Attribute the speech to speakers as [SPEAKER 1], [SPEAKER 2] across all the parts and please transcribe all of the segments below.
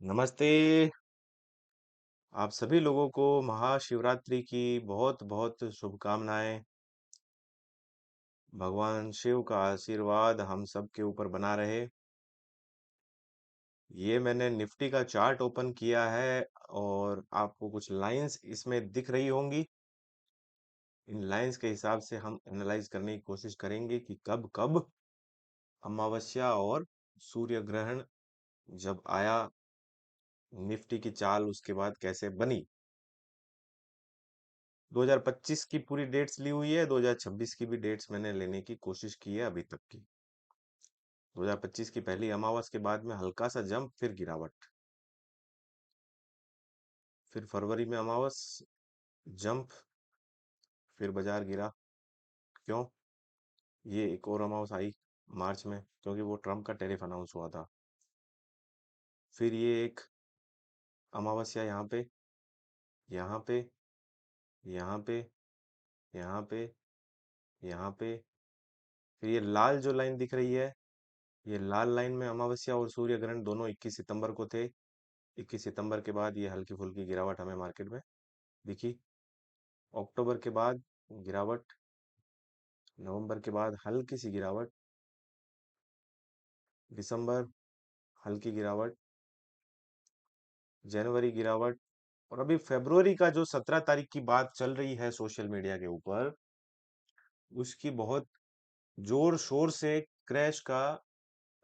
[SPEAKER 1] नमस्ते। आप सभी लोगों को महाशिवरात्रि की बहुत बहुत शुभकामनाएं। भगवान शिव का आशीर्वाद हम सब के ऊपर बना रहे। ये मैंने निफ्टी का चार्ट ओपन किया है और आपको कुछ लाइंस इसमें दिख रही होंगी। इन लाइंस के हिसाब से हम एनालाइज करने की कोशिश करेंगे कि कब कब अमावस्या और सूर्य ग्रहण जब आया, निफ्टी की चाल उसके बाद कैसे बनी। 2025 की पूरी डेट्स ली हुई है, 2026 की भी डेट्स मैंने लेने की कोशिश की है अभी तक की। 2025 की पहली अमावस के बाद में हल्का सा जंप, फिर गिरावट। फिर फरवरी में अमावस, जंप, फिर बाजार गिरा। क्यों? ये एक और अमावस आई मार्च में, क्योंकि वो ट्रम्प का टैरिफ अनाउंस हुआ था। फिर ये एक अमावस्या यहाँ पे, यहाँ पे, यहाँ पे, यहाँ पे, यहाँ पे। फिर ये लाल जो लाइन दिख रही है, ये लाल लाइन में अमावस्या और सूर्य ग्रहण दोनों 21 सितंबर को थे। 21 सितंबर के बाद ये हल्की फुल्की गिरावट हमें मार्केट में दिखी। अक्टूबर के बाद गिरावट, नवंबर के बाद हल्की सी गिरावट, दिसंबर हल्की गिरावट, जनवरी गिरावट, और अभी फरवरी का जो 17 तारीख की बात चल रही है सोशल मीडिया के ऊपर, उसकी बहुत जोर शोर से क्रैश का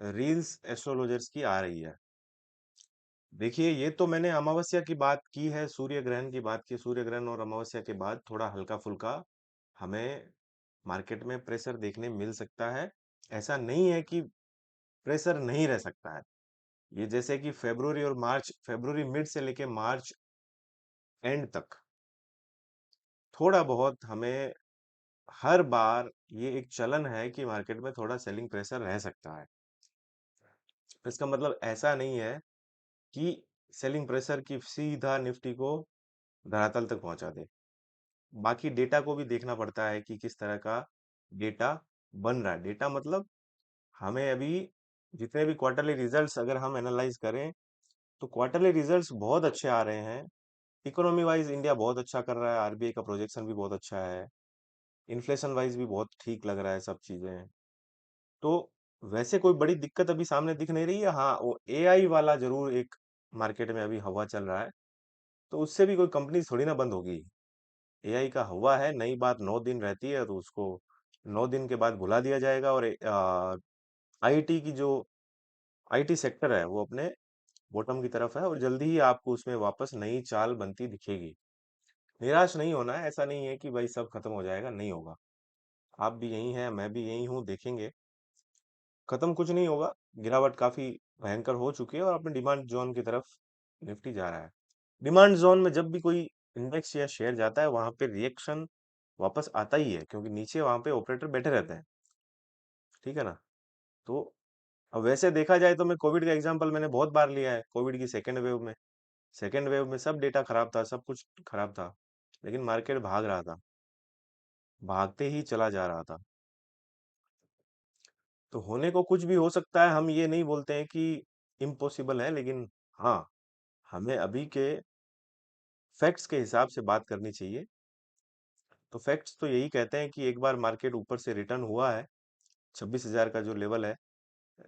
[SPEAKER 1] रील्स एस्ट्रोलॉजर्स की आ रही है। देखिए, ये तो मैंने अमावस्या की बात की है, सूर्य ग्रहण की बात की। सूर्य ग्रहण और अमावस्या के बाद थोड़ा हल्का फुल्का हमें मार्केट में प्रेशर देखने मिल सकता है। ऐसा नहीं है कि प्रेशर नहीं रह सकता है। ये जैसे कि फरवरी और मार्च, फरवरी मिड से लेके मार्च एंड तक थोड़ा बहुत हमें हर बार ये एक चलन है कि मार्केट में थोड़ा सेलिंग प्रेशर रह सकता है। इसका मतलब ऐसा नहीं है कि सेलिंग प्रेशर की सीधा निफ्टी को धरातल तक पहुंचा दे। बाकी डेटा को भी देखना पड़ता है कि किस तरह का डेटा बन रहा है। डेटा मतलब हमें अभी जितने भी क्वार्टरली रिजल्ट्स अगर हम एनालाइज करें, तो क्वार्टरली रिजल्ट्स बहुत अच्छे आ रहे हैं। इकोनॉमी वाइज इंडिया बहुत अच्छा कर रहा है, आरबीआई का प्रोजेक्शन भी बहुत अच्छा है, इन्फ्लेशन वाइज भी बहुत ठीक लग रहा है सब चीजें। तो वैसे कोई बड़ी दिक्कत अभी सामने दिख नहीं रही है। हाँ, वो एआई वाला जरूर एक मार्केट में अभी हवा चल रहा है, तो उससे भी कोई कंपनी थोड़ी ना बंद होगी। एआई का हवा है, नई बात 9 दिन रहती है, तो उसको 9 दिन के बाद भुला दिया जाएगा। और आईटी की जो आईटी सेक्टर है वो अपने बॉटम की तरफ है, और जल्दी ही आपको उसमें वापस नई चाल बनती दिखेगी। निराश नहीं होना है, ऐसा नहीं है कि भाई सब खत्म हो जाएगा, नहीं होगा। आप भी यही हैं, मैं भी यही हूँ, देखेंगे। खत्म कुछ नहीं होगा। गिरावट काफी भयंकर हो चुकी है और अपने डिमांड जोन की तरफ निफ्टी जा रहा है। डिमांड जोन में जब भी कोई इंडेक्स या शेयर जाता है, वहां पे रिएक्शन वापस आता ही है, क्योंकि नीचे वहां पे ऑपरेटर बैठे रहते हैं। ठीक है ना? तो अब वैसे देखा जाए तो मैं कोविड का एग्जांपल मैंने बहुत बार लिया है। कोविड की सेकेंड वेव में सब डेटा खराब था, सब कुछ खराब था, लेकिन मार्केट भाग रहा था, भागते ही चला जा रहा था। तो होने को कुछ भी हो सकता है, हम ये नहीं बोलते हैं कि इम्पॉसिबल है, लेकिन हाँ, हमें अभी के फैक्ट्स के हिसाब से बात करनी चाहिए। तो फैक्ट्स तो यही कहते हैं कि एक बार मार्केट ऊपर से रिटर्न हुआ है, 26,000 का जो लेवल है,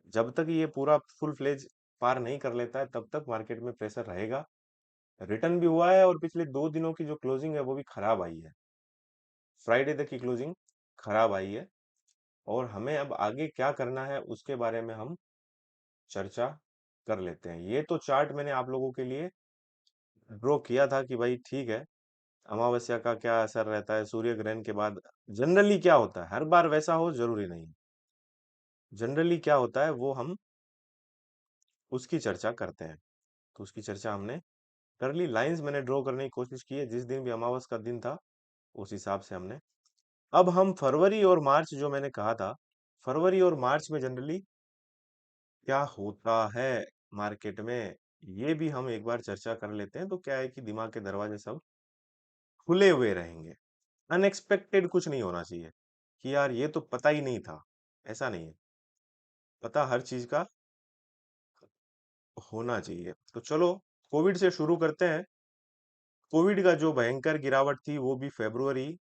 [SPEAKER 1] जब तक ये पूरा फुल फ्लेज पार नहीं कर लेता है, तब तक मार्केट में प्रेशर रहेगा। रिटर्न भी हुआ है, और पिछले 2 दिनों की जो क्लोजिंग है वो भी खराब आई है। फ्राइडे तक की क्लोजिंग खराब आई है। और हमें अब आगे क्या करना है उसके बारे में हम चर्चा कर लेते हैं। ये तो चार्ट मैंने आप लोगों के लिए ड्रॉ किया था कि भाई ठीक है, अमावस्या का क्या असर रहता है, सूर्य ग्रहण के बाद जनरली क्या होता है। हर बार वैसा हो जरूरी नहीं, जनरली क्या होता है वो हम उसकी चर्चा करते हैं। तो उसकी चर्चा हमने कर ली। लाइंस मैंने ड्रॉ करने की कोशिश की है, जिस दिन भी अमावस का दिन था उस हिसाब से हमने। अब हम फरवरी और मार्च जो मैंने कहा था, फरवरी और मार्च में जनरली क्या होता है मार्केट में, ये भी हम एक बार चर्चा कर लेते हैं। तो क्या है कि दिमाग के दरवाजे सब खुले हुए रहेंगे। अनएक्सपेक्टेड कुछ नहीं होना चाहिए कि यार ये तो पता ही नहीं था, ऐसा नहीं है। पता हर चीज का होना चाहिए। तो चलो कोविड से शुरू करते हैं। कोविड का जो भयंकर गिरावट थी वो भी फरवरी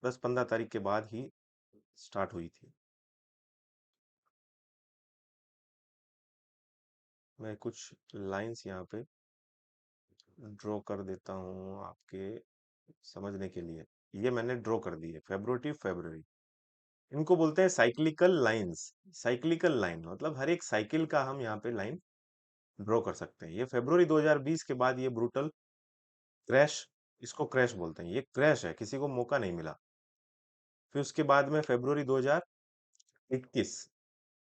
[SPEAKER 1] 10-15 तारीख के बाद ही स्टार्ट हुई थी। मैं कुछ लाइंस यहाँ पे ड्रॉ कर देता हूँ आपके समझने के लिए। ये मैंने ड्रॉ कर दी है, फेब्रुअरी टू फरवरी। इनको बोलते हैं साइक्लिकल लाइंस। साइक्लिकल लाइन मतलब हर एक साइकिल का हम यहाँ पे लाइन ड्रॉ कर सकते हैं। ये फरवरी 2020 के बाद ये ब्रूटल क्रैश, इसको क्रैश बोलते हैं, ये क्रैश है, किसी को मौका नहीं मिला। फिर उसके बाद में फरवरी 2021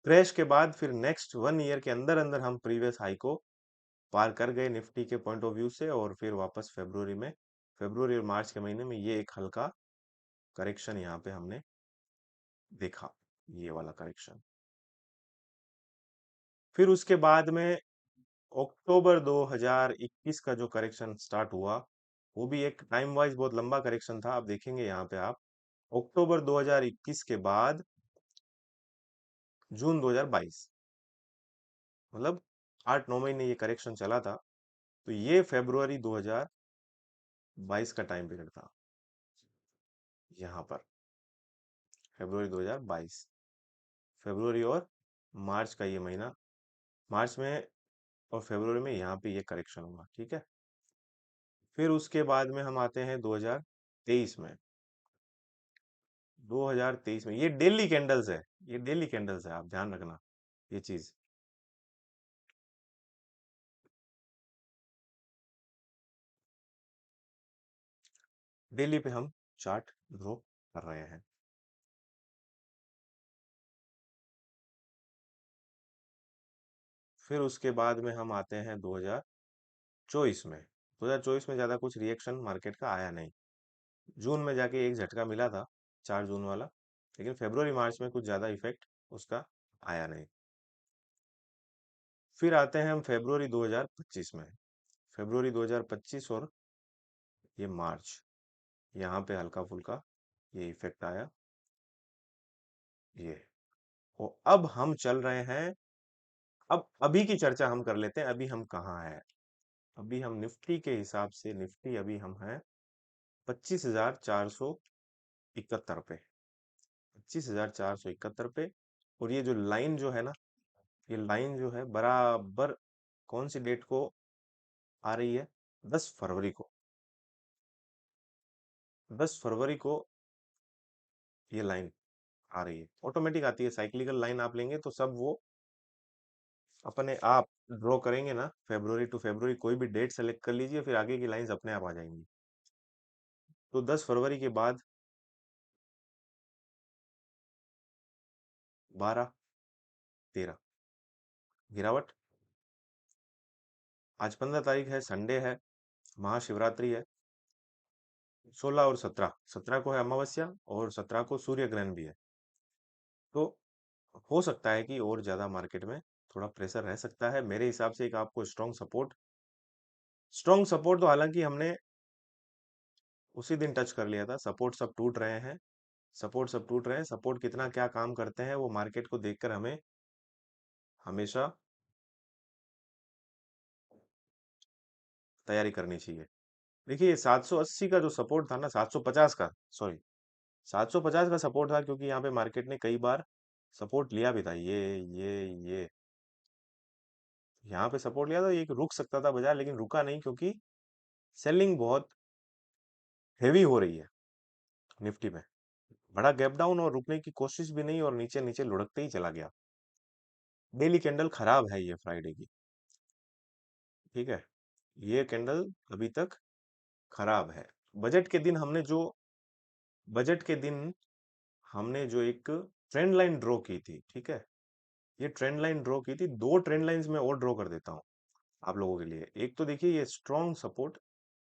[SPEAKER 1] क्रैश के बाद फिर नेक्स्ट 1 ईयर के अंदर अंदर हम प्रीवियस हाई को पार कर गए निफ्टी के पॉइंट ऑफ व्यू से, और फिर वापस फरवरी में, फरवरी और मार्च के महीने में ये एक हल्का करेक्शन यहाँ पे हमने देखा, ये वाला करेक्शन। फिर उसके बाद में अक्टूबर 2021 का जो करेक्शन स्टार्ट हुआ, वो भी एक टाइम वाइज बहुत लंबा करेक्शन था। आप देखेंगे यहाँ पे आप अक्टूबर 2021 के बाद जून 2022, मतलब 8-9 महीने ये करेक्शन चला था। तो ये फरवरी 2022 का टाइम पीरियड था यहाँ पर, फरवरी 2022, फरवरी और मार्च का ये महीना, मार्च में और फरवरी में यहाँ पे ये करेक्शन हुआ, ठीक है। फिर उसके बाद में हम आते हैं 2023 में। 2023 में ये डेली कैंडल्स है, ये डेली कैंडल्स है, आप ध्यान रखना ये चीज। डेली पे हम चार्ट ड्रॉ कर रहे हैं। फिर उसके बाद में हम आते हैं 2024 में। 2024 में ज्यादा कुछ रिएक्शन मार्केट का आया नहीं। जून में जाके एक झटका मिला था, 4 जून वाला, लेकिन फरवरी मार्च में कुछ ज्यादा इफेक्ट उसका आया नहीं। फिर आते हैं हम फरवरी 2025 में। फरवरी 2025 और ये मार्च, यहाँ पे हल्का फुल्का ये इफेक्ट आया, ये। और अब हम चल रहे हैं, अब अभी की चर्चा हम कर लेते हैं, अभी हम कहाँ हैं। अभी हम निफ्टी के हिसाब से, निफ्टी अभी हम हैं 25,471 पे, 25,471 पे। और ये जो लाइन जो है ना, ये लाइन जो है बराबर कौन सी डेट को आ रही है, 10 फरवरी को, 10 फरवरी को ये लाइन आ रही है, ऑटोमेटिक आती है। साइक्लिकल लाइन आप लेंगे तो सब वो अपने आप ड्रॉ करेंगे ना, फरवरी टू फरवरी कोई भी डेट सेलेक्ट कर लीजिए, फिर आगे की लाइंस अपने आप आ जाएंगी। तो 10 फरवरी के बाद 12, 13 गिरावट। आज 15 तारीख है, संडे है, महाशिवरात्रि है। 16 और 17, 17 को है अमावस्या और 17 को सूर्य ग्रहण भी है। तो हो सकता है कि और ज्यादा मार्केट में थोड़ा प्रेशर रह सकता है मेरे हिसाब से। एक आपको स्ट्रॉन्ग सपोर्ट, स्ट्रॉन्ग सपोर्ट तो हालांकि हमने उसी दिन टच कर लिया था। सपोर्ट सब टूट रहे हैं, सपोर्ट सब टूट रहे हैं। सपोर्ट कितना क्या काम करते हैं वो मार्केट को देखकर हमें हमेशा तैयारी करनी चाहिए। देखिए 780 का जो सपोर्ट था ना, 750 का, सॉरी, 750 का सपोर्ट था, क्योंकि यहाँ पे मार्केट ने कई बार सपोर्ट लिया भी था। ये यहाँ पे सपोर्ट लिया था, ये रुक सकता था बाजार, लेकिन रुका नहीं, क्योंकि सेलिंग बहुत हेवी हो रही है निफ्टी में। बड़ा गैप डाउन और रुकने की कोशिश भी नहीं, और नीचे नीचे लुढ़कते ही चला गया। डेली कैंडल खराब है ये फ्राइडे की, ठीक है, ये कैंडल अभी तक खराब है। बजट के दिन हमने जो बजट के दिन हमने जो एक ट्रेंड लाइन ड्रॉ की थी, ठीक है, ये ट्रेंड लाइन ड्रॉ की थी। दो ट्रेंड लाइंस में और ड्रॉ कर देता हूँ आप लोगों के लिए। एक तो देखिए ये स्ट्रॉन्ग सपोर्ट,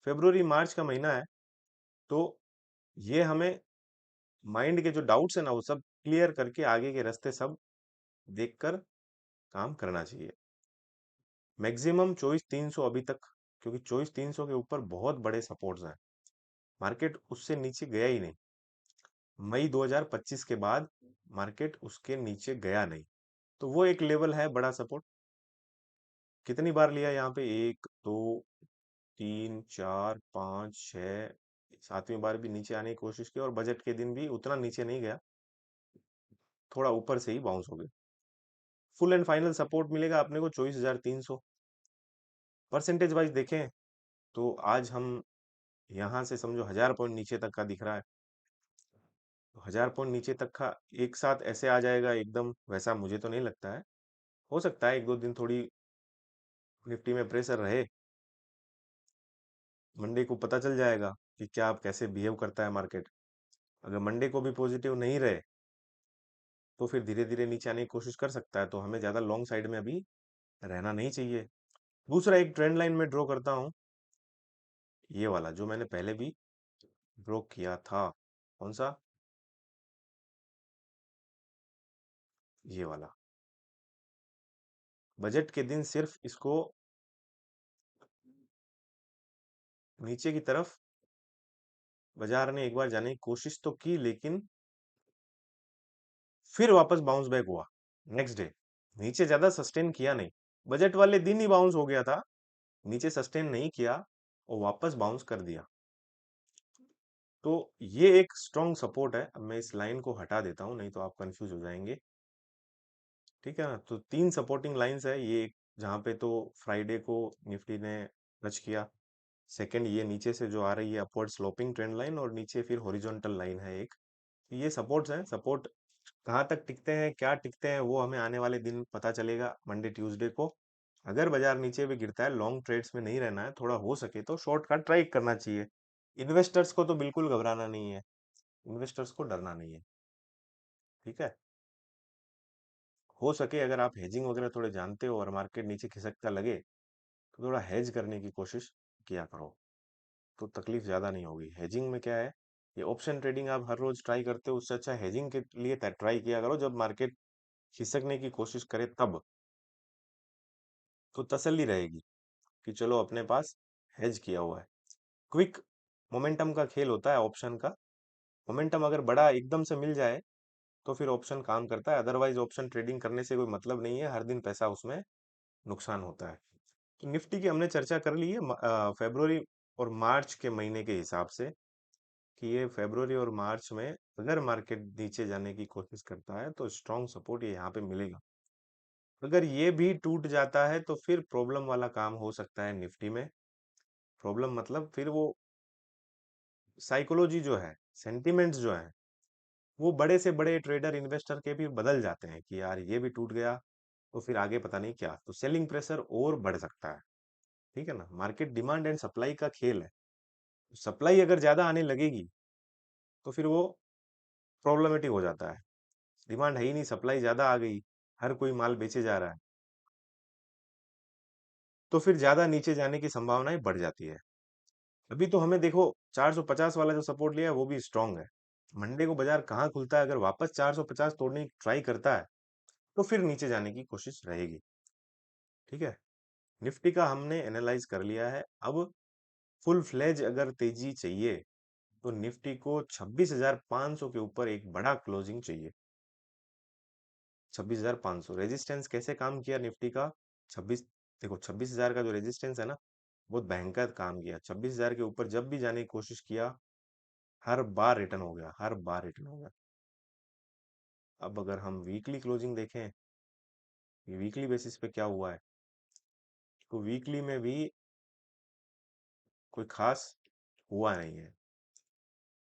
[SPEAKER 1] फरवरी मार्च का महीना है, तो ये हमें माइंड के जो डाउट्स है ना, वो सब क्लियर करके आगे के रास्ते सब देखकर काम करना चाहिए। मैक्सिमम 24,300 अभी तक, क्योंकि 24,300 के ऊपर बहुत बड़े सपोर्ट्स हैं। मार्केट उससे नीचे गया ही नहीं। मई 2025 के बाद मार्केट उसके नीचे गया नहीं। तो वो एक लेवल है बड़ा सपोर्ट। कितनी बार लिया यहाँ पे? एक, दो, तीन, चार, पाँच, छः, सातवीं बार भी नीचे आने की कोशिश की और बजट के दिन भी उतना नीचे नहीं गया, थोड़ा ऊपर से ही बाउंस हो गया। फुल एंड फाइनल सपोर्ट मिलेगा अपने को 24,300। परसेंटेज वाइज देखें तो आज हम यहाँ से समझो 1000 पॉइंट नीचे तक का दिख रहा है। तो 1000 पॉइंट नीचे तक का एक साथ ऐसे आ जाएगा एकदम, वैसा मुझे तो नहीं लगता है। हो सकता है एक दो दिन थोड़ी निफ्टी में प्रेशर रहे, मंडे को पता चल जाएगा कि क्या अब कैसे बिहेव करता है मार्केट। अगर मंडे को भी पॉजिटिव नहीं रहे तो फिर धीरे धीरे नीचे आने की कोशिश कर सकता है, तो हमें ज़्यादा लॉन्ग साइड में अभी रहना नहीं चाहिए। दूसरा एक ट्रेंड लाइन में ड्रॉ करता हूँ, ये वाला जो मैंने पहले भी ड्रॉ किया था। कौन सा? ये वाला। बजट के दिन सिर्फ इसको नीचे की तरफ बाजार ने एक बार जाने की कोशिश तो की, लेकिन फिर वापस बाउंस बैक हुआ नेक्स्ट डे। नीचे ज्यादा सस्टेन किया नहीं, बजट वाले दिन ही बाउंस हो गया था, नीचे सस्टेन नहीं किया और वापस बाउंस कर दिया। तो ये एक स्ट्रॉन्ग सपोर्ट है। अब मैं इस लाइन को हटा देता हूं, नहीं तो आप कंफ्यूज हो जाएंगे। ठीक है ना? तो तीन सपोर्टिंग लाइंस है ये, जहां पे तो फ्राइडे को निफ्टी ने टच किया। सेकंड, ये नीचे से जो आ रही है अपवर्ड स्लोपिंग ट्रेंड लाइन, और नीचे फिर हॉरिजॉन्टल लाइन है एक। ये सपोर्ट्स हैं। सपोर्ट कहाँ तक टिकते हैं, क्या टिकते हैं, वो हमें आने वाले दिन पता चलेगा, मंडे ट्यूसडे को। अगर बाजार नीचे भी गिरता है, लॉन्ग ट्रेड्स में नहीं रहना है, थोड़ा हो सके तो शॉर्ट का ट्राई करना चाहिए। इन्वेस्टर्स को तो बिल्कुल घबराना नहीं है, इन्वेस्टर्स को डरना नहीं है। ठीक है? हो सके अगर आप हेजिंग वगैरह थोड़े जानते हो और मार्केट नीचे खिसकता लगे तो थोड़ा हेज करने की कोशिश किया करो, तो तकलीफ ज्यादा नहीं होगी। हेजिंग में क्या है, ये ऑप्शन ट्रेडिंग आप हर रोज ट्राई करते हो, उससे अच्छा हेजिंग के लिए ट्राई किया करो। जब मार्केट खिसकने की कोशिश करे तब तो तसल्ली रहेगी कि चलो अपने पास हेज किया हुआ है। क्विक मोमेंटम का खेल होता है ऑप्शन का। मोमेंटम अगर बड़ा एकदम से मिल जाए तो फिर ऑप्शन काम करता है, अदरवाइज ऑप्शन ट्रेडिंग करने से कोई मतलब नहीं है, हर दिन पैसा उसमें नुकसान होता है। तो निफ्टी की हमने चर्चा कर ली है फरवरी और मार्च के महीने के हिसाब से, कि ये फरवरी और मार्च में अगर मार्केट नीचे जाने की कोशिश करता है तो स्ट्रॉन्ग सपोर्ट ये यहाँ पे मिलेगा। अगर ये भी टूट जाता है तो फिर प्रॉब्लम वाला काम हो सकता है निफ्टी में। प्रॉब्लम मतलब फिर वो साइकोलॉजी जो है, सेंटिमेंट्स जो है, वो बड़े से बड़े ट्रेडर इन्वेस्टर के भी बदल जाते हैं कि यार ये भी टूट गया तो फिर आगे पता नहीं क्या, तो सेलिंग प्रेशर और बढ़ सकता है। ठीक है ना? मार्केट डिमांड एंड सप्लाई का खेल है। सप्लाई अगर ज्यादा आने लगेगी तो फिर वो प्रॉब्लमेटिक हो जाता है। डिमांड है ही नहीं, सप्लाई ज्यादा आ गई, हर कोई माल बेचे जा रहा है, तो फिर ज्यादा नीचे जाने की संभावनाएं बढ़ जाती है। अभी तो हमें देखो 450 वाला जो सपोर्ट लिया है वो भी स्ट्रांग है। मंडे को बाजार कहाँ खुलता है, अगर वापस 450 तोड़ने की ट्राई करता है तो फिर नीचे जाने की कोशिश रहेगी। ठीक है? निफ्टी का हमने एनालाइज कर लिया है। अब फुल फ्लेज अगर तेजी चाहिए तो निफ्टी को 26,500 के ऊपर एक बड़ा क्लोजिंग चाहिए। 26,500 रेजिस्टेंस कैसे काम किया निफ्टी का? 26, देखो 26,000 का जो रेजिस्टेंस है ना, बहुत भयंकर काम किया। 26,000 के ऊपर जब भी जाने की कोशिश किया, हर बार रिटर्न हो गया, हर बार रिटर्न हो गया। अब अगर हम वीकली क्लोजिंग देखें, वीकली बेसिस पे क्या हुआ है, तो वीकली में भी कोई खास हुआ नहीं है।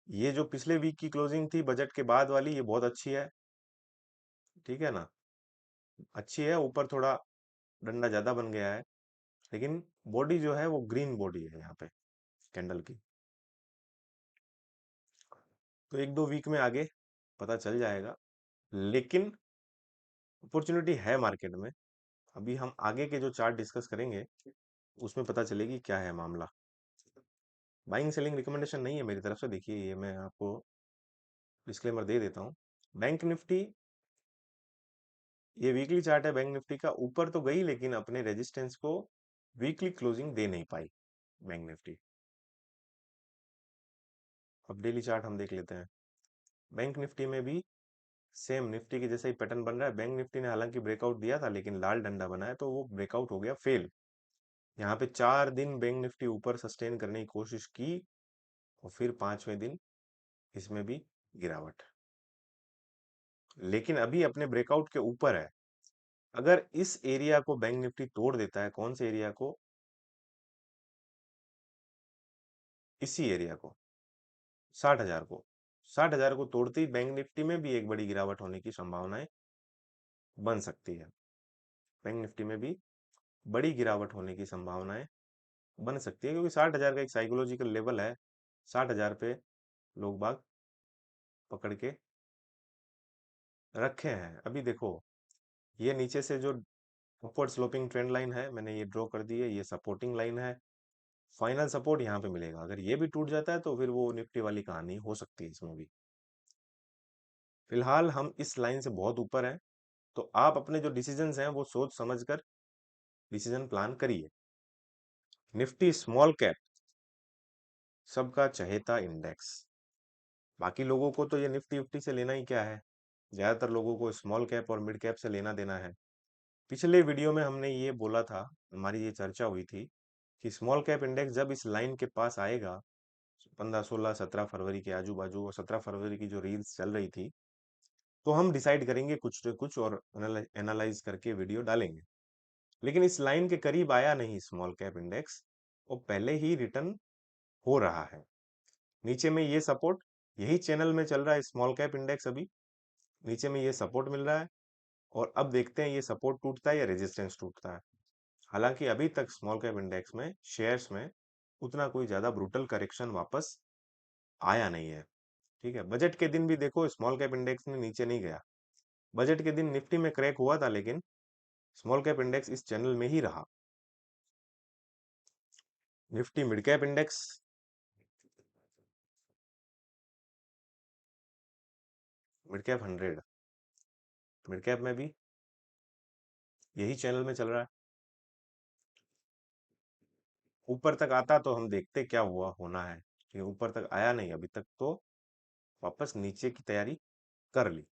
[SPEAKER 1] ये जो पिछले वीक की क्लोजिंग थी बजट के बाद वाली, ये बहुत अच्छी है। ठीक है ना? अच्छी है, ऊपर थोड़ा डंडा ज्यादा बन गया है, लेकिन बॉडी जो है वो ग्रीन बॉडी है यहाँ पे कैंडल की। तो एक दो वीक में आगे पता चल जाएगा, लेकिन अपॉर्चुनिटी है मार्केट में। अभी हम आगे के जो चार्ट डिस्कस करेंगे उसमें पता चलेगी क्या है मामला। बाइंग सेलिंग रिकमेंडेशन नहीं है मेरी तरफ से, देखिए ये मैं आपको डिस्क्लेमर दे देता हूँ। बैंक निफ्टी, ये वीकली चार्ट है बैंक निफ्टी का, ऊपर तो गई लेकिन अपने रेजिस्टेंस को वीकली क्लोजिंग दे नहीं पाई बैंक निफ्टी। अब डेली चार्ट हम देख लेते हैं। बैंक निफ्टी में भी सेम निफ्टी के जैसा ही पैटर्न बन रहा है। बैंक निफ्टी ने हालांकि ब्रेकआउट दिया था, लेकिन लाल डंडा बना है तो वो ब्रेकआउट हो गया फेल। यहाँ पे 4 दिन बैंक निफ्टी ऊपर सस्टेन करने की कोशिश की और फिर 5वें दिन इसमें भी गिरावट, लेकिन अभी अपने ब्रेकआउट के ऊपर है। अगर इस एरिया को बैंक निफ्टी तोड़ देता है, कौन से एरिया को, इसी एरिया को, 60,000 को, 60,000 को तोड़ते ही बैंक निफ्टी में भी एक बड़ी गिरावट होने की संभावनाएं बन सकती है। बैंक निफ्टी में भी बड़ी गिरावट होने की संभावनाएं बन सकती है, क्योंकि 60,000 का एक साइकोलॉजिकल लेवल है। 60,000 पे लोग बाग पकड़ के रखे हैं। अभी देखो, ये नीचे से जो अपवर्ड स्लोपिंग ट्रेंड लाइन है, मैंने ये ड्रॉ कर दी है, ये सपोर्टिंग लाइन है। फाइनल सपोर्ट यहाँ पे मिलेगा। अगर ये भी टूट जाता है तो फिर वो निफ्टी वाली कहानी हो सकती है इसमें भी। फिलहाल हम इस लाइन से बहुत ऊपर हैं, तो आप अपने जो डिसीजंस हैं वो सोच समझ कर डिसीजन प्लान करिए। निफ्टी स्मॉल कैप सबका चहेता इंडेक्स। बाकी लोगों को तो ये निफ्टी उफ्टी से लेना ही क्या है, ज्यादातर लोगों को स्मॉल कैप और मिड कैप से लेना देना है। पिछले वीडियो में हमने ये बोला था, हमारी ये चर्चा हुई थी कि स्मॉल कैप इंडेक्स जब इस लाइन के पास आएगा, 15 16 17 फरवरी के आजू बाजू, और 17 फरवरी की जो रील्स चल रही थी, तो हम डिसाइड करेंगे कुछ न कुछ और एनालाइज करके वीडियो डालेंगे। लेकिन इस लाइन के करीब आया नहीं स्मॉल कैप इंडेक्स, वो पहले ही रिटर्न हो रहा है। नीचे में ये सपोर्ट, यही चैनल में चल रहा है स्मॉल कैप इंडेक्स अभी, नीचे में ये सपोर्ट मिल रहा है, और अब देखते हैं ये सपोर्ट टूटता है या रेजिस्टेंस टूटता है। हालांकि अभी तक स्मॉल कैप इंडेक्स में, शेयर्स में उतना कोई ज्यादा ब्रूटल करेक्शन वापस आया नहीं है। ठीक है, बजट के दिन भी देखो स्मॉल कैप इंडेक्स में नीचे नहीं गया। बजट के दिन निफ्टी में क्रैक हुआ था, लेकिन स्मॉल कैप इंडेक्स इस चैनल में ही रहा। Nifty mid cap index, mid cap 100, mid cap में भी यही चैनल में चल रहा है। ऊपर तक आता तो हम देखते क्या हुआ होना है, लेकिन ऊपर तक आया नहीं अभी तक, तो वापस नीचे की तैयारी कर ली।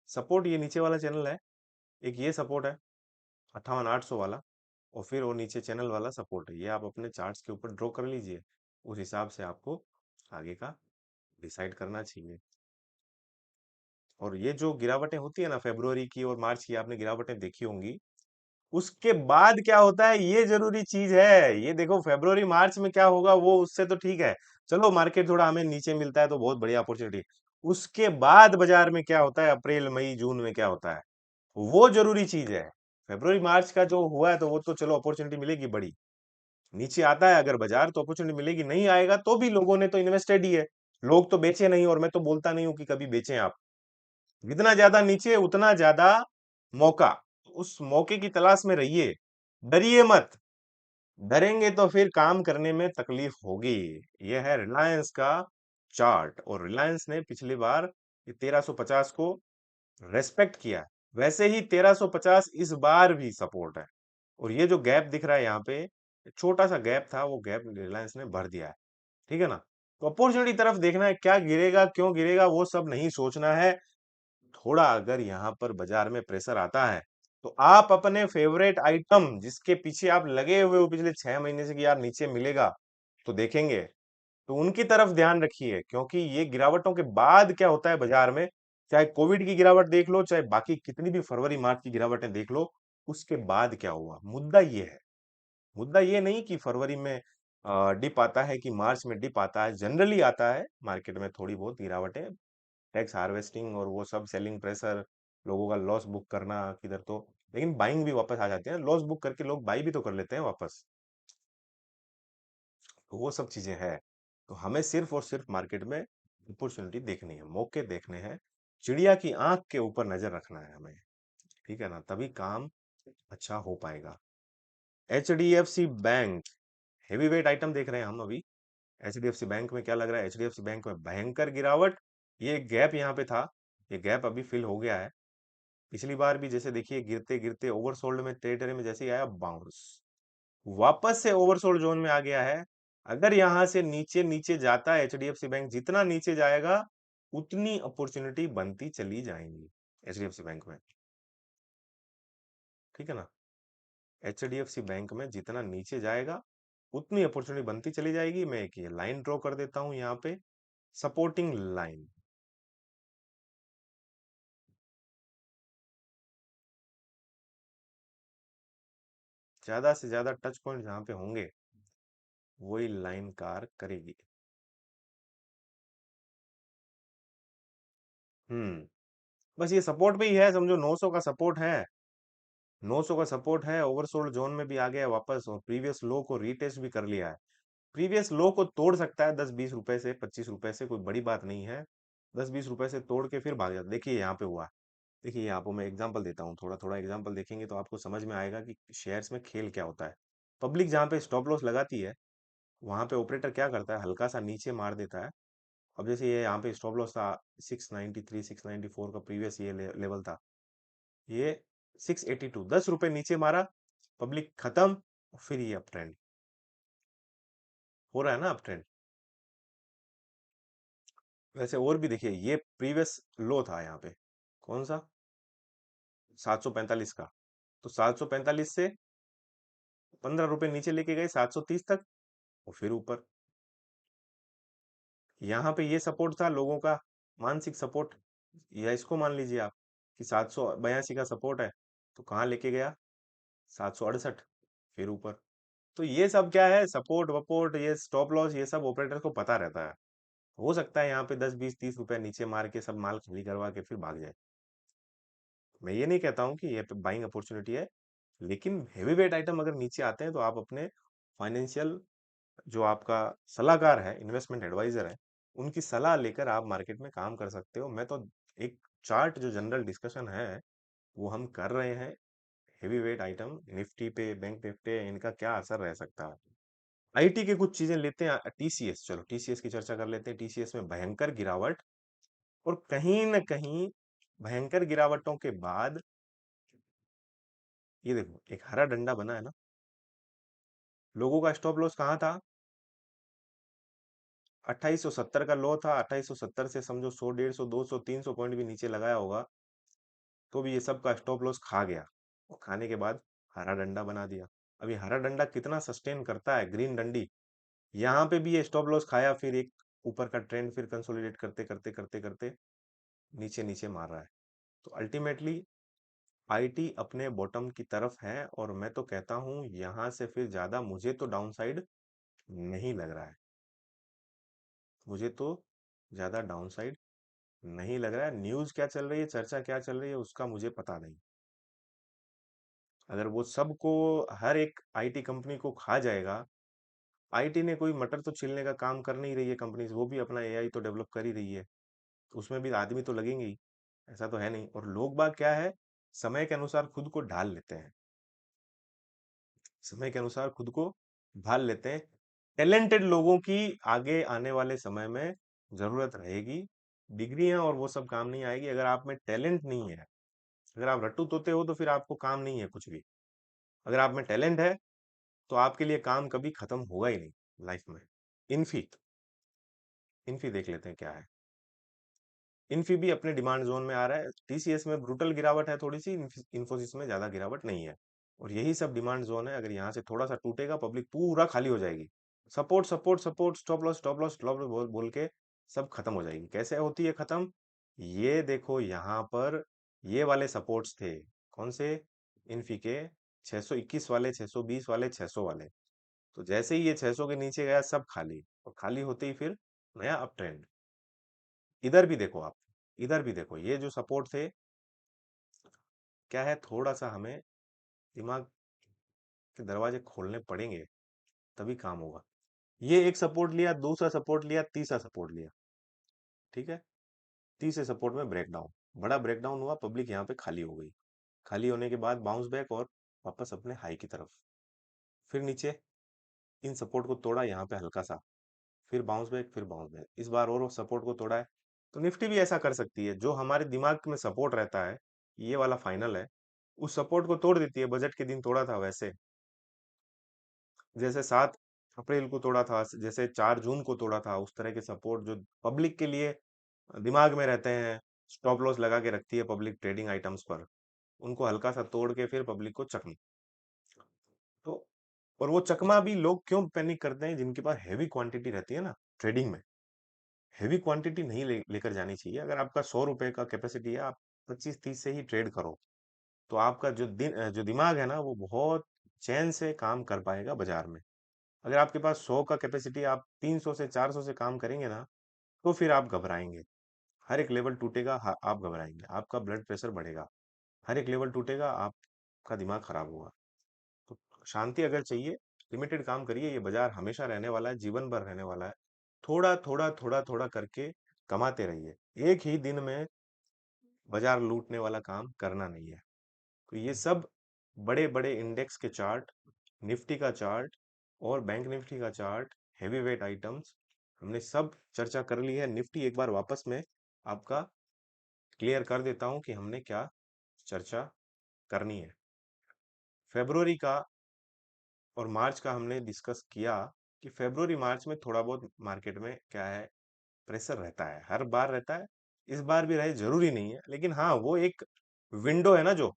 [SPEAKER 1] सपोर्ट ये नीचे वाला चैनल है, एक ये सपोर्ट है 58,800 वाला, और फिर वो नीचे चैनल वाला सपोर्ट है। ये आप अपने चार्ट्स के ऊपर ड्रॉ कर लीजिए, उस हिसाब से आपको आगे का डिसाइड करना चाहिए। और ये जो गिरावटें होती है ना, फरवरी की और मार्च की आपने गिरावटें देखी होंगी, उसके बाद क्या होता है ये जरूरी चीज है। ये देखो फरवरी मार्च में क्या होगा वो उससे तो ठीक है, चलो मार्केट थोड़ा हमें नीचे मिलता है तो बहुत बढ़िया अपॉर्चुनिटी। उसके बाद बाजार में क्या होता है, अप्रैल मई जून में क्या होता है, वो जरूरी चीज है। फरवरी मार्च का जो हुआ है तो वो तो चलो अपॉर्चुनिटी मिलेगी बड़ी, नीचे आता है अगर बाजार तो अपॉर्चुनिटी मिलेगी, नहीं आएगा तो भी लोगों ने तो इन्वेस्टेड ही है। लोग तो बेचे नहीं, और मैं तो बोलता नहीं हूं कि कभी बेचें आप। जितना ज्यादा नीचे उतना ज्यादा मौका, उस मौके की तलाश में रहिए, डरिए मत। डरेंगे तो फिर काम करने में तकलीफ होगी। यह है रिलायंस का चार्ट, और रिलायंस ने पिछली बार ये 1350 को रेस्पेक्ट किया, वैसे ही 1350 इस बार भी सपोर्ट है। और ये जो गैप दिख रहा है यहाँ पे, छोटा सा गैप था, वो गैप रिलायंस ने भर दिया है। ठीक है ना, तो अपॉर्चुनिटी तरफ देखना है, क्या गिरेगा क्यों गिरेगा वो सब नहीं सोचना है। थोड़ा अगर यहाँ पर बाजार में प्रेशर आता है, तो आप अपने फेवरेट आइटम जिसके पीछे आप लगे हुए हो पिछले 6 महीने से कि यार नीचे मिलेगा तो देखेंगे, तो उनकी तरफ ध्यान रखिए। क्योंकि ये गिरावटों के बाद क्या होता है बाजार में, चाहे कोविड की गिरावट देख लो, चाहे बाकी कितनी भी फरवरी मार्च की गिरावटें देख लो, उसके बाद क्या हुआ, मुद्दा ये है। मुद्दा ये नहीं कि फरवरी में डिप आता है कि मार्च में डिप आता है, जनरली आता है मार्केट में थोड़ी बहुत गिरावटें, टैक्स हार्वेस्टिंग और वो सब, सेलिंग प्रेशर, लोगों का लॉस बुक करना किधर तो, लेकिन बाइंग भी वापस आ जाते हैं, लॉस बुक करके लोग बाई भी तो कर लेते हैं वापस। तो वो सब चीजें हैं। तो हमें सिर्फ और सिर्फ मार्केट में अपॉर्चुनिटी देखनी है, मौके देखने हैं, चिड़िया की आंख के ऊपर नजर रखना है हमें। ठीक है ना, तभी काम अच्छा हो पाएगा। HDFC bank, heavy weight item देख रहे हैं हम अभी। HDFC बैंक में क्या लग रहा है, HDFC बैंक में भयंकर गिरावट। ये गैप यहाँ पे था, ये गैप अभी फिल हो गया है। पिछली बार भी जैसे देखिए गिरते गिरते ओवरसोल्ड में टेरिटरी में जैसे ही आया, बाउंस वापस से ओवरसोल्ड जोन में आ गया है। अगर यहां से नीचे नीचे जाता है HDFC बैंक, जितना नीचे जाएगा उतनी अपॉर्चुनिटी बनती चली जाएंगी। HDFC बैंक में, ठीक है ना। HDFC बैंक में जितना नीचे जाएगा उतनी अपॉर्चुनिटी बनती चली जाएगी। मैं एक ये लाइन ड्रॉ कर देता हूं यहाँ पे, सपोर्टिंग लाइन। ज्यादा से ज्यादा टच पॉइंट जहां पे होंगे वही लाइन कार करेगी। बस ये सपोर्ट पे ही है, समझो 900 का सपोर्ट है। 900 का सपोर्ट है, ओवरसोल्ड जोन में भी आ गया वापस, और प्रीवियस लो को रीटेस्ट भी कर लिया है। प्रीवियस लो को तोड़ सकता है 10-20 रुपए से, 25 रुपए से, कोई बड़ी बात नहीं है। 10-20 रुपए से तोड़ के फिर भाग जाता। देखिए यहाँ पे हुआ। देखिए यहाँ पे मैं एग्जांपल देता हूँ, थोड़ा थोड़ा एग्जांपल देखेंगे तो आपको समझ में आएगा कि शेयर्स में खेल क्या होता है। पब्लिक जहाँ पे स्टॉप लॉस लगाती है, वहां पे ऑपरेटर क्या करता है, हल्का सा नीचे मार देता है। अब जैसे ये यहाँ पे स्टॉप लॉस था 693, 694 का प्रीवियस ये लेवल था, ये 682, 10 रुपए नीचे मारा, पब्लिक खत्म। फिर ये अप ट्रेंड हो रहा है ना, अप ट्रेंड। वैसे और भी देखिए, ये प्रीवियस लो था यहाँ पे, कौन सा, 745 का। तो 745 से 15 रुपए नीचे लेके गए 730 तक, और फिर ऊपर। यहाँ पे ये सपोर्ट था लोगों का, मानसिक सपोर्ट, या इसको मान लीजिए आप कि 782 का सपोर्ट है। तो कहाँ लेके गया, 768, फिर ऊपर। तो ये सब क्या है, सपोर्ट वपोर्ट, ये स्टॉप लॉस, ये सब ऑपरेटर को पता रहता है। हो सकता है यहाँ पे 10-20-30 रुपए नीचे मार के सब माल खाली करवा के फिर भाग जाए। मैं ये नहीं कहता हूँ कि ये बाइंग अपॉर्चुनिटी है, लेकिन हेवी वेट आइटम अगर नीचे आते हैं तो आप अपने फाइनेंशियल, जो आपका सलाहकार है, इन्वेस्टमेंट एडवाइजर है, उनकी सलाह लेकर आप मार्केट में काम कर सकते हो। मैं तो एक चार्ट, जो जनरल डिस्कशन है वो हम कर रहे हैं। हेवी वेट आइटम निफ्टी पे, बैंक निफ्टी, इनका क्या असर रह सकता है। आईटी की कुछ चीजें लेते हैं, टीसीएस, चलो टीसीएस की चर्चा कर लेते हैं। टीसीएस में भयंकर गिरावट, और कहीं ना कहीं भयंकर गिरावटों के बाद ये देखो एक हरा डंडा बना है ना। लोगों का स्टॉप लॉस कहाँ था, 2870 का लो था। 2870 से समझो 100, 150, 200, 300 पॉइंट भी नीचे लगाया होगा, तो भी ये सब का स्टॉप लॉस खा गया। और खाने के बाद हरा डंडा बना दिया। अभी हरा डंडा कितना सस्टेन करता है, ग्रीन डंडी। यहाँ पे भी ये स्टॉप लॉस खाया, फिर एक ऊपर का ट्रेंड फिर कंसोलिडेट करते करते करते करते नीचे नीचे मार रहा है। तो अल्टीमेटली आईटी अपने बॉटम की तरफ है, और मैं तो कहता हूं यहां से फिर ज्यादा मुझे तो डाउनसाइड नहीं लग रहा है। मुझे तो ज्यादा डाउनसाइड नहीं लग रहा है। न्यूज क्या चल रही है, चर्चा क्या चल रही है, उसका मुझे पता नहीं। अगर वो सबको, हर एक आईटी कंपनी को खा जाएगा। आईटी ने कोई मटर तो छीलने का काम कर नहीं रही है कंपनी, वो भी अपना एआई तो डेवलप कर ही रही है। तो उसमें भी आदमी तो लगेंगे ही, ऐसा तो है नहीं। और लोग बाग क्या है, समय के अनुसार खुद को ढाल लेते हैं। समय के अनुसार खुद को ढाल लेते हैं। टैलेंटेड लोगों की आगे आने वाले समय में जरूरत रहेगी। डिग्रियां और वो सब काम नहीं आएगी अगर आप में टैलेंट नहीं है। अगर आप रट्टू तोते हो तो फिर आपको काम नहीं है कुछ भी। अगर आप में टैलेंट है तो आपके लिए काम कभी खत्म होगा ही नहीं लाइफ में। इन्फी, इन्फी देख लेते हैं क्या है। इन्फी भी अपने डिमांड जोन में आ रहा है। टीसीएस में ब्रूटल गिरावट है थोड़ी सी, इन्फोसिस में ज्यादा गिरावट नहीं है। और यही सब डिमांड जोन है, अगर यहाँ से थोड़ा सा टूटेगा पब्लिक पूरा खाली हो जाएगी। Support support support, stop loss stop loss stop loss बोल बोल के सब खत्म हो जाएगी। कैसे होती है खत्म, ये देखो यहाँ पर ये वाले सपोर्ट्स थे, कौन से, इन्फी के 621 वाले, 620 वाले, 600 वाले। तो जैसे ही ये 600 के नीचे गया सब खाली, और खाली होते ही फिर नया अप ट्रेंड। इधर भी देखो आप, इधर भी देखो ये जो सपोर्ट थे, क्या है, थोड़ा सा हमें दिमाग के दरवाजे खोलने पड़ेंगे तभी काम होगा। ये एक सपोर्ट लिया, दूसरा सपोर्ट लिया, तीसरा सपोर्ट लिया, ठीक है। तीसरे सपोर्ट में ब्रेकडाउन, बड़ा ब्रेकडाउन हुआ, पब्लिक यहाँ पे खाली हो गई। खाली होने के बाद बाउंस बैक, और वापस अपने हाई की तरफ। फिर नीचे इन सपोर्ट को तोड़ा यहाँ पे हल्का सा, फिर बाउंस बैक, फिर बाउंस बैक, इस बार और सपोर्ट को तोड़ा है। तो निफ्टी भी ऐसा कर सकती है, जो हमारे दिमाग में सपोर्ट रहता है, ये वाला फाइनल है, उस सपोर्ट को तोड़ देती है। बजट के दिन तोड़ा था वैसे, जैसे 7 अप्रैल को तोड़ा था, जैसे 4 जून को तोड़ा था, उस तरह के सपोर्ट जो पब्लिक के लिए दिमाग में रहते हैं, स्टॉप लॉस लगा के रखती है पब्लिक ट्रेडिंग आइटम्स पर, उनको हल्का सा तोड़ के फिर पब्लिक को चकमा। तो और वो चकमा भी लोग क्यों पैनिक करते हैं? जिनके पास हैवी क्वांटिटी रहती है ना ट्रेडिंग में, हैवी क्वांटिटी नहीं लेकर जानी चाहिए। अगर आपका 100 रुपए का कैपेसिटी है, आप 25-30 से ही ट्रेड करो, तो आपका जो दिमाग है ना, वो बहुत चैन से काम कर पाएगा बाजार में। अगर आपके पास 100 का कैपेसिटी, आप 300 से 400 से काम करेंगे ना, तो फिर आप घबराएंगे। हर एक लेवल टूटेगा, आप घबराएंगे, आपका ब्लड प्रेशर बढ़ेगा। हर एक लेवल टूटेगा, आपका दिमाग खराब होगा। तो शांति अगर चाहिए, लिमिटेड काम करिए। ये बाजार हमेशा रहने वाला है, जीवन भर रहने वाला है। थोड़ा थोड़ा थोड़ा थोड़ा करके कमाते रहिए। एक ही दिन में बाजार लूटने वाला काम करना नहीं है। तो ये सब बड़े बड़े इंडेक्स के चार्ट, निफ्टी का चार्ट और बैंक निफ्टी का चार्ट, हैवी वेट आइटम्स, हमने सब चर्चा कर ली है। निफ्टी एक बार वापस में आपका क्लियर कर देता हूं कि हमने क्या चर्चा करनी है। फेब्रुवरी का और मार्च का हमने डिस्कस किया कि फेब्रुवरी मार्च में थोड़ा बहुत मार्केट में क्या है, प्रेशर रहता है, हर बार रहता है। इस बार भी रहे जरूरी नहीं है, लेकिन हाँ, वो एक विंडो है ना जो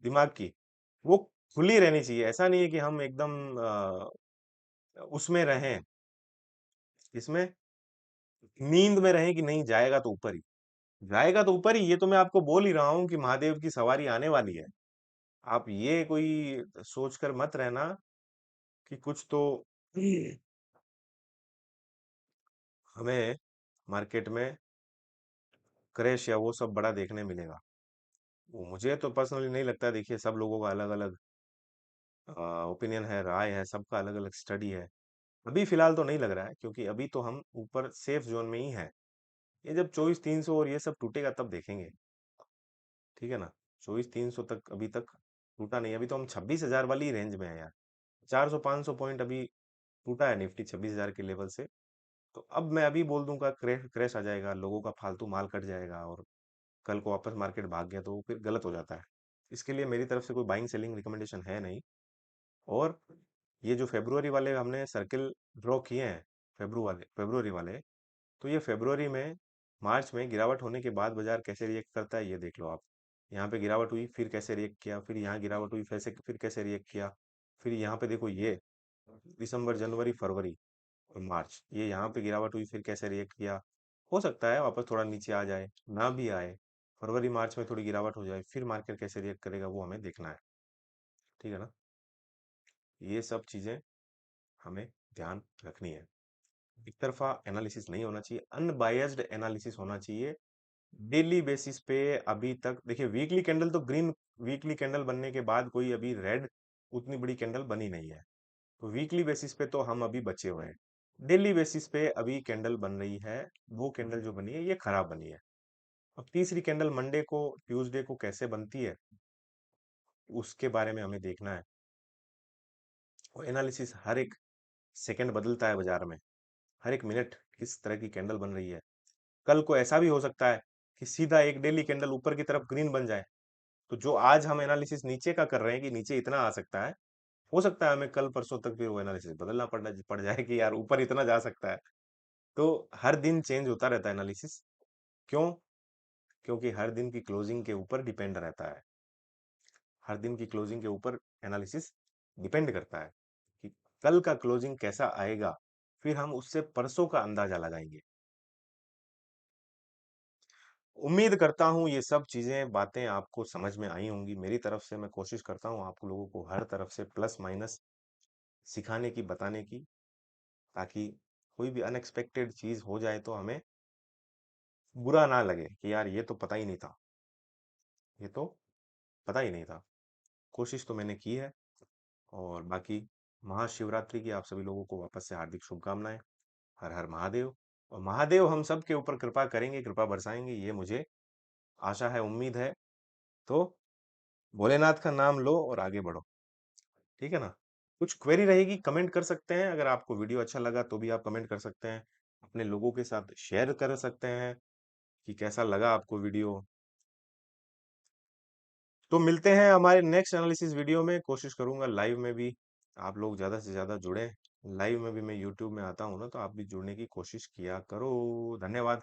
[SPEAKER 1] दिमाग की, वो खुली रहनी चाहिए। ऐसा नहीं है कि हम एकदम उसमें रहें, इसमें नींद में रहें कि नहीं जाएगा तो ऊपर ही, जाएगा तो ऊपर ही। ये तो मैं आपको बोल ही रहा हूँ कि महादेव की सवारी आने वाली है। आप ये कोई सोचकर मत रहना कि कुछ तो हमें मार्केट में क्रैश या वो सब बड़ा देखने मिलेगा। वो मुझे तो पर्सनली नहीं लगता। देखिए, सब लोगों का अलग अलग ओपिनियन है, राय है, सबका अलग अलग स्टडी है। अभी फिलहाल तो नहीं लग रहा है, क्योंकि अभी तो हम ऊपर सेफ जोन में ही है। ये जब 24,300 और ये सब टूटेगा तब देखेंगे। ठीक है ना? 24,300 तक अभी तक टूटा नहीं। अभी तो हम 26,000 वाली रेंज में है यार। 400-500 पॉइंट अभी टूटा है निफ्टी 26,000 के लेवल से। तो अब मैं अभी बोल दूंगा क्रैश क्रैश आ जाएगा, लोगों का फालतू माल कट जाएगा और कल को वापस मार्केट भाग गया, तो वो फिर गलत हो जाता है। इसके लिए मेरी तरफ से कोई बाइंग सेलिंग रिकमेंडेशन है नहीं। और ये जो फेब्रुवरी वाले हमने सर्किल ड्रॉ किए हैं, फेब्रुवरी वाले, तो ये फेब्रुवरी में, मार्च में गिरावट होने के बाद बाजार कैसे रिएक्ट करता है ये देख लो आप। यहाँ पे गिरावट हुई, फिर कैसे रिएक्ट किया, फिर यहाँ गिरावट हुई, फिर कैसे रिएक्ट किया। फिर यहाँ पे देखो, ये दिसंबर, जनवरी, फरवरी और मार्च, ये यहाँ पे गिरावट हुई, फिर कैसे रिएक्ट किया। हो सकता है वापस थोड़ा नीचे आ जाए, ना भी आए। फरवरी मार्च में थोड़ी गिरावट हो जाए, फिर मार्केट कैसे रिएक्ट करेगा वो हमें देखना है। ठीक है ना? ये सब चीजें हमें ध्यान रखनी है। एक तरफा एनालिसिस नहीं होना चाहिए, अनबायस्ड एनालिसिस होना चाहिए। डेली बेसिस पे अभी तक देखिए, वीकली कैंडल तो ग्रीन, वीकली कैंडल बनने के बाद कोई अभी रेड उतनी बड़ी कैंडल बनी नहीं है। तो वीकली बेसिस पे तो हम अभी बचे हुए हैं। डेली बेसिस पे अभी कैंडल बन रही है, वो कैंडल जो बनी है ये खराब बनी है। अब तीसरी कैंडल मंडे को, ट्यूसडे को कैसे बनती है, उसके बारे में हमें देखना है। वो एनालिसिस हर एक सेकंड बदलता है बाजार में, हर एक मिनट किस तरह की कैंडल बन रही है। कल को ऐसा भी हो सकता है कि सीधा एक डेली कैंडल ऊपर की तरफ ग्रीन बन जाए। तो जो आज हम एनालिसिस नीचे का कर रहे हैं कि नीचे इतना आ सकता है, हो सकता है हमें कल परसों तक फिर वो एनालिसिस बदलना पड़ जाए कि यार ऊपर इतना जा सकता है। तो हर दिन चेंज होता रहता है एनालिसिस। क्यों? क्योंकि हर दिन की क्लोजिंग के ऊपर डिपेंड रहता है। हर दिन की क्लोजिंग के ऊपर एनालिसिस डिपेंड करता है कि कल का क्लोजिंग कैसा आएगा, फिर हम उससे परसों का अंदाजा लगाएंगे। उम्मीद करता हूँ ये सब चीजें, बातें आपको समझ में आई होंगी। मेरी तरफ से मैं कोशिश करता हूँ आप लोगों को हर तरफ से प्लस माइनस सिखाने की, बताने की, ताकि कोई भी अनएक्सपेक्टेड चीज हो जाए तो हमें बुरा ना लगे कि यार ये तो पता ही नहीं था, ये तो पता ही नहीं था। कोशिश तो मैंने की है। और बाकी महाशिवरात्रि की आप सभी लोगों को वापस से हार्दिक शुभकामनाएं। हर हर महादेव। और महादेव हम सब के ऊपर कृपा करेंगे, कृपा बरसाएंगे, ये मुझे आशा है, उम्मीद है। तो भोलेनाथ का नाम लो और आगे बढ़ो। ठीक है ना? कुछ क्वेरी रहेगी कमेंट कर सकते हैं। अगर आपको वीडियो अच्छा लगा तो भी आप कमेंट कर सकते हैं। अपने लोगों के साथ शेयर कर सकते हैं कि कैसा लगा आपको वीडियो। तो मिलते हैं हमारे नेक्स्ट एनालिसिस वीडियो में। कोशिश करूंगा लाइव में भी आप लोग ज्यादा से ज्यादा जुड़े। लाइव में भी मैं यूट्यूब में आता हूँ ना, तो आप भी जुड़ने की कोशिश किया करो। धन्यवाद।